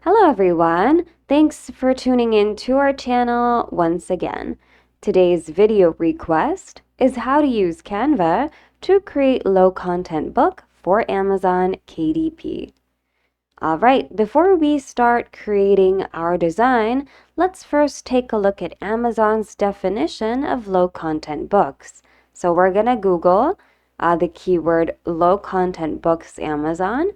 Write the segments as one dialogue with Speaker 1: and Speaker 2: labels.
Speaker 1: Hello everyone! Thanks for tuning in to our channel once again. Today's video request is how to use Canva to create low-content book for Amazon KDP. Alright, before we start creating our design, let's first take a look at Amazon's definition of low-content books. So we're going to Google the keyword low-content books Amazon,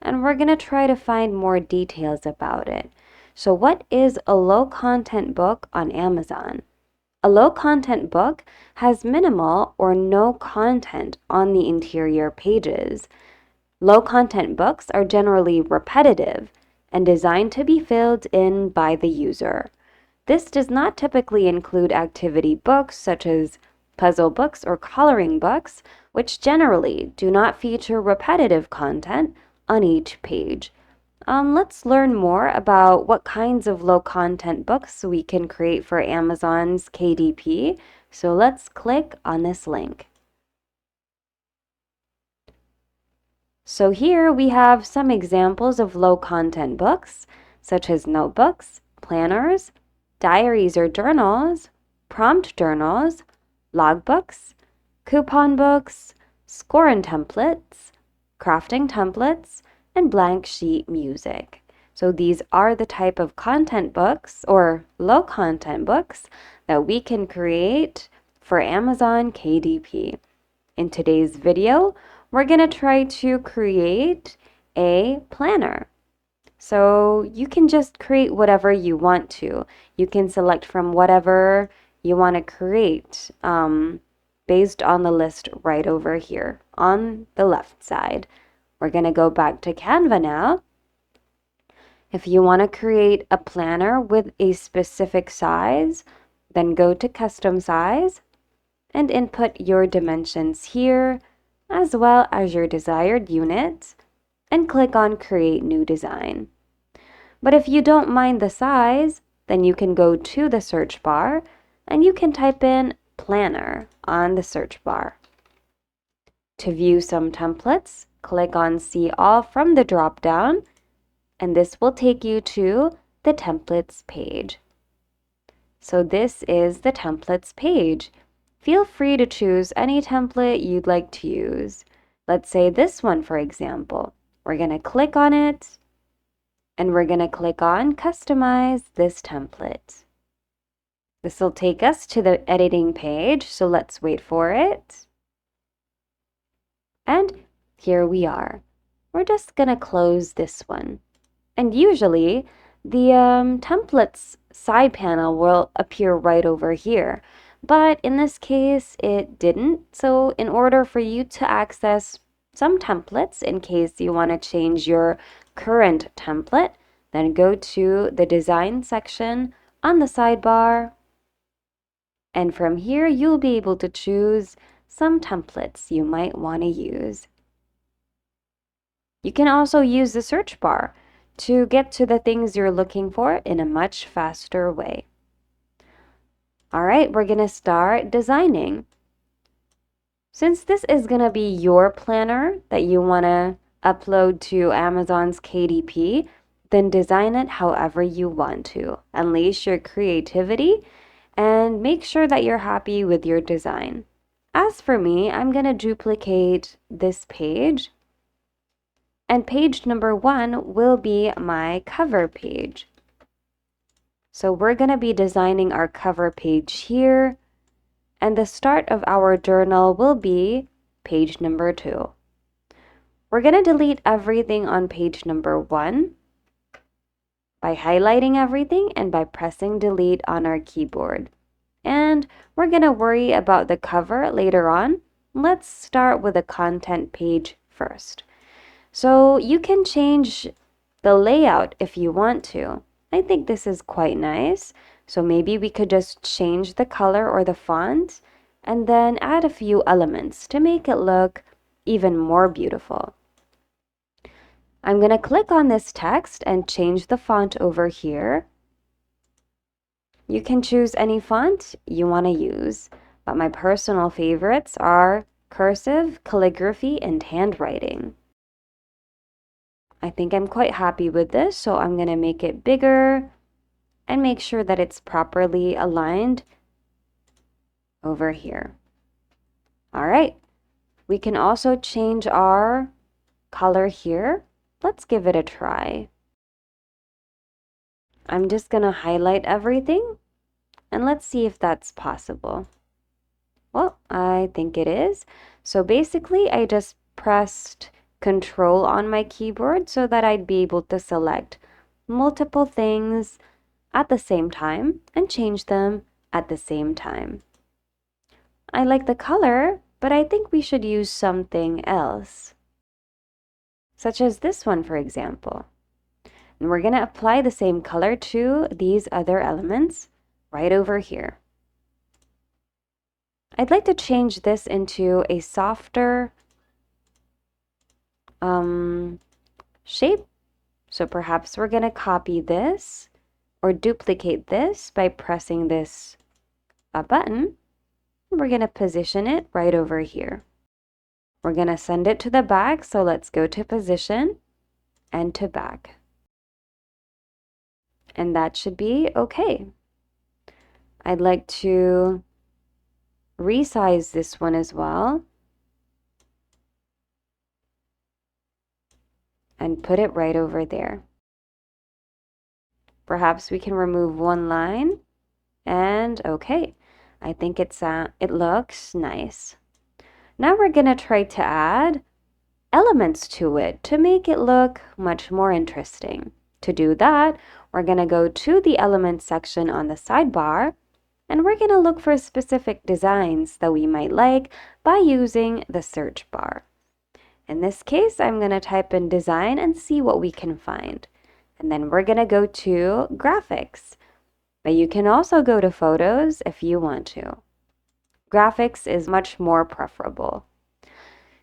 Speaker 1: and we're going to try to find more details about it. So what is a low-content book on Amazon? A low-content book has minimal or no content on the interior pages. Low-content books are generally repetitive and designed to be filled in by the user. This does not typically include activity books such as puzzle books or coloring books, which generally do not feature repetitive content on each page. Let's learn more about what kinds of low-content books we can create for Amazon's KDP. So let's click on this link. So here we have some examples of low-content books, such as notebooks, planners, diaries or journals, prompt journals, logbooks, coupon books, scoring templates, crafting templates, and blank sheet music. So these are the type of content books or low content books that we can create for Amazon KDP. In today's video, we're going to try to create a planner. So you can just create whatever you want to. You can select from whatever you want to create based on the list right over here on the left side. We're going to go back to Canva now. If you want to create a planner with a specific size, then go to custom size and input your dimensions here as well as your desired unit and click on create new design. But if you don't mind the size, then you can go to the search bar and you can type in planner on the search bar. To view some templates, click on see all from the drop down and this will take you to the templates page. So this is the templates page. Feel free to choose any template you'd like to use. Let's say this one, for example. We're going to click on it and we're going to click on customize this template. This will take us to the editing page, so let's wait for it. And here we are. We're just going to close this one. And usually the templates side panel will appear right over here. But in this case, it didn't. So in order for you to access some templates, in case you want to change your current template, then go to the design section on the sidebar. And from here, you'll be able to choose some templates you might want to use. You can also use the search bar to get to the things you're looking for in a much faster way. All right, we're going to start designing. Since this is going to be your planner that you want to upload to Amazon's KDP, then design it however you want to. Unleash your creativity and make sure that you're happy with your design. As for me, I'm going to duplicate this page. And page number 1 will be my cover page. So we're going to be designing our cover page here. And the start of our journal will be page number 2. We're going to delete everything on page number 1 by highlighting everything and by pressing delete on our keyboard. And we're going to worry about the cover later on. Let's start with the content page first. So you can change the layout if you want to. I think this is quite nice. So maybe we could just change the color or the font and then add a few elements to make it look even more beautiful. I'm going to click on this text and change the font over here. You can choose any font you want to use, but my personal favorites are cursive, calligraphy, and handwriting. I think I'm quite happy with this, so I'm going to make it bigger and make sure that it's properly aligned over here. All right, we can also change our color here. Let's give it a try. I'm just going to highlight everything and let's see if that's possible. Well, I think it is. So basically, I just pressed Control on my keyboard so that I'd be able to select multiple things at the same time and change them at the same time. I like the color, but I think we should use something else, such as this one, for example. And we're going to apply the same color to these other elements right over here. I'd like to change this into a softer shape. So perhaps we're going to copy this or duplicate this by pressing this button. We're going to position it right over here. We're going to send it to the back, so let's go to Position and to Back. And that should be okay. I'd like to resize this one as well and put it right over there. Perhaps we can remove one line, and okay, I think it looks nice. Now we're going to try to add elements to it to make it look much more interesting. To do that, we're going to go to the Elements section on the sidebar, and we're going to look for specific designs that we might like by using the search bar. In this case, I'm going to type in design and see what we can find. And then we're going to go to graphics. But you can also go to photos if you want to. Graphics is much more preferable.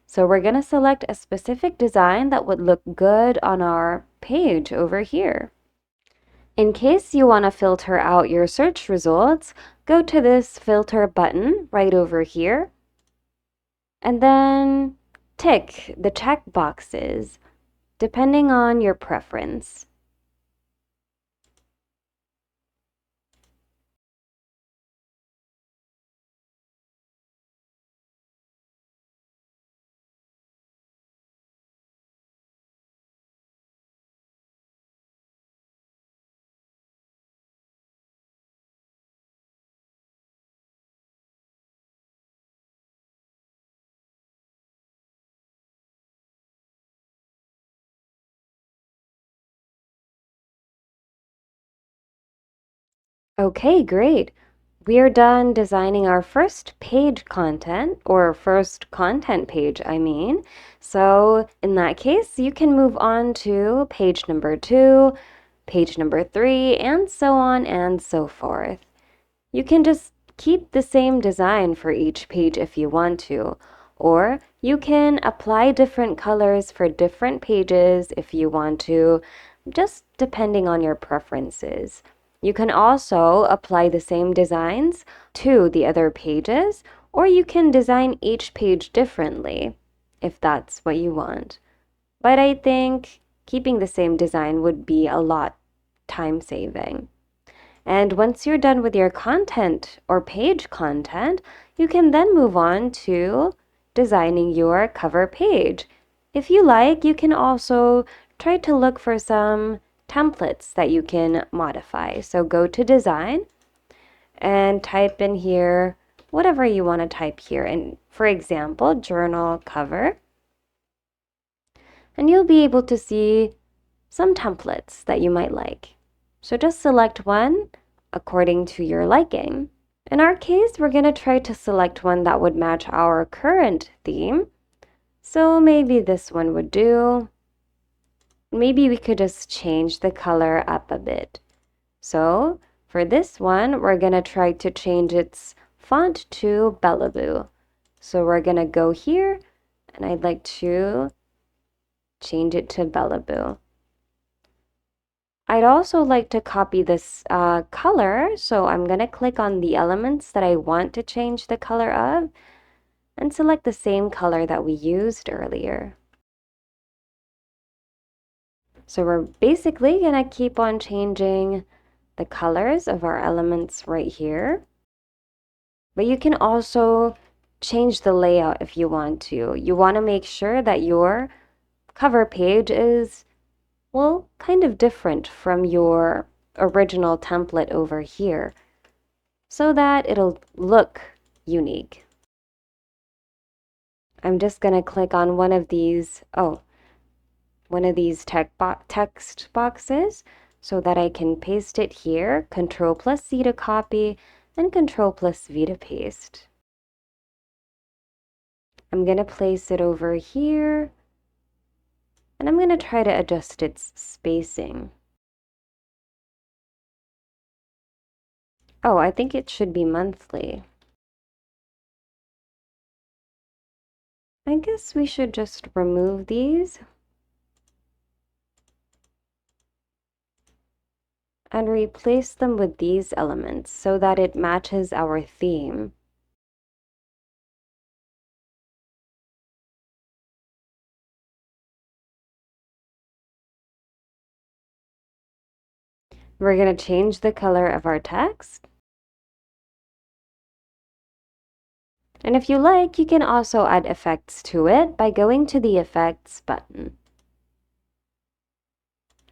Speaker 1: So we're going to select a specific design that would look good on our page over here. In case you want to filter out your search results, go to this filter button right over here. And then tick the check boxes depending on your preference. Okay, great. We are done designing our first page content, or first content page, I mean. So in that case, you can move on to page number 2, page number 3, and so on and so forth. You can just keep the same design for each page if you want to, or you can apply different colors for different pages if you want to, just depending on your preferences. You can also apply the same designs to the other pages, or you can design each page differently if that's what you want. But I think keeping the same design would be a lot time-saving. And once you're done with your content or page content, you can then move on to designing your cover page. If you like, you can also try to look for some templates that you can modify. So go to Design and type in here whatever you want to type here. And for example, journal cover. And you'll be able to see some templates that you might like. So just select one according to your liking. In our case, we're going to try to select one that would match our current theme. So maybe this one would do. Maybe we could just change the color up a bit. So for this one, we're going to try to change its font to Bellaboo. So we're going to go here, and I'd like to change it to Bellaboo. I'd also like to copy this color, so I'm going to click on the elements that I want to change the color of and select the same color that we used earlier. So we're basically going to keep on changing the colors of our elements right here. But you can also change the layout if you want to. You want to make sure that your cover page is, well, kind of different from your original template over here, so that it'll look unique. I'm just going to click on one of these, text boxes so that I can paste it here. Control plus C to copy and Control plus V to paste. I'm going to place it over here, and I'm going to try to adjust its spacing. Oh, I think it should be monthly. I guess we should just remove these and replace them with these elements so that it matches our theme. We're going to change the color of our text. And if you like, you can also add effects to it by going to the Effects button.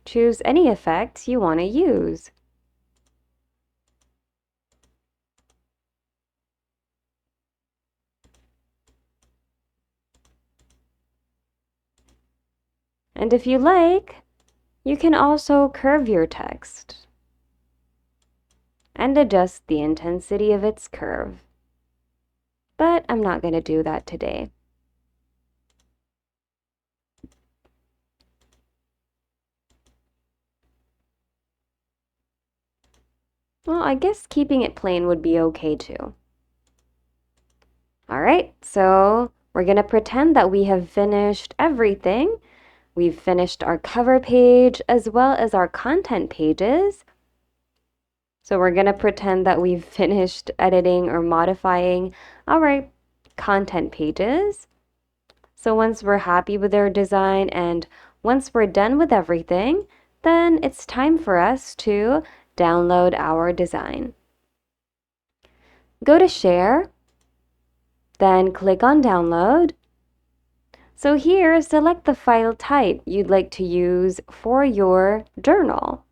Speaker 1: Choose any effects you want to use. And if you like, you can also curve your text and adjust the intensity of its curve. But I'm not going to do that today. Well, I guess keeping it plain would be okay too. All right, so we're going to pretend that we have finished everything. We've finished our cover page as well as our content pages. So we're going to pretend that we've finished editing or modifying our content pages. So once we're happy with our design and once we're done with everything, then it's time for us to download our design. Go to Share, then click on Download. So here, select the file type you'd like to use for your journal.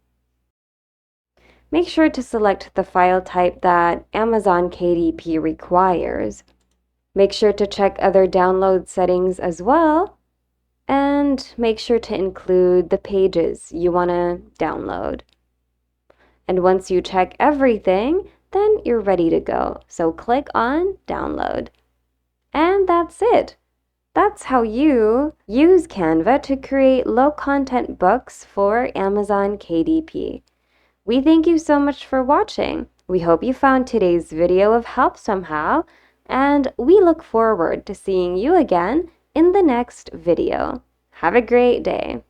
Speaker 1: Make sure to select the file type that Amazon KDP requires. Make sure to check other download settings as well, and make sure to include the pages you want to download. And once you check everything, then you're ready to go. So click on Download. And that's it. That's how you use Canva to create low-content books for Amazon KDP. We thank you so much for watching. We hope you found today's video of help somehow, and we look forward to seeing you again in the next video. Have a great day.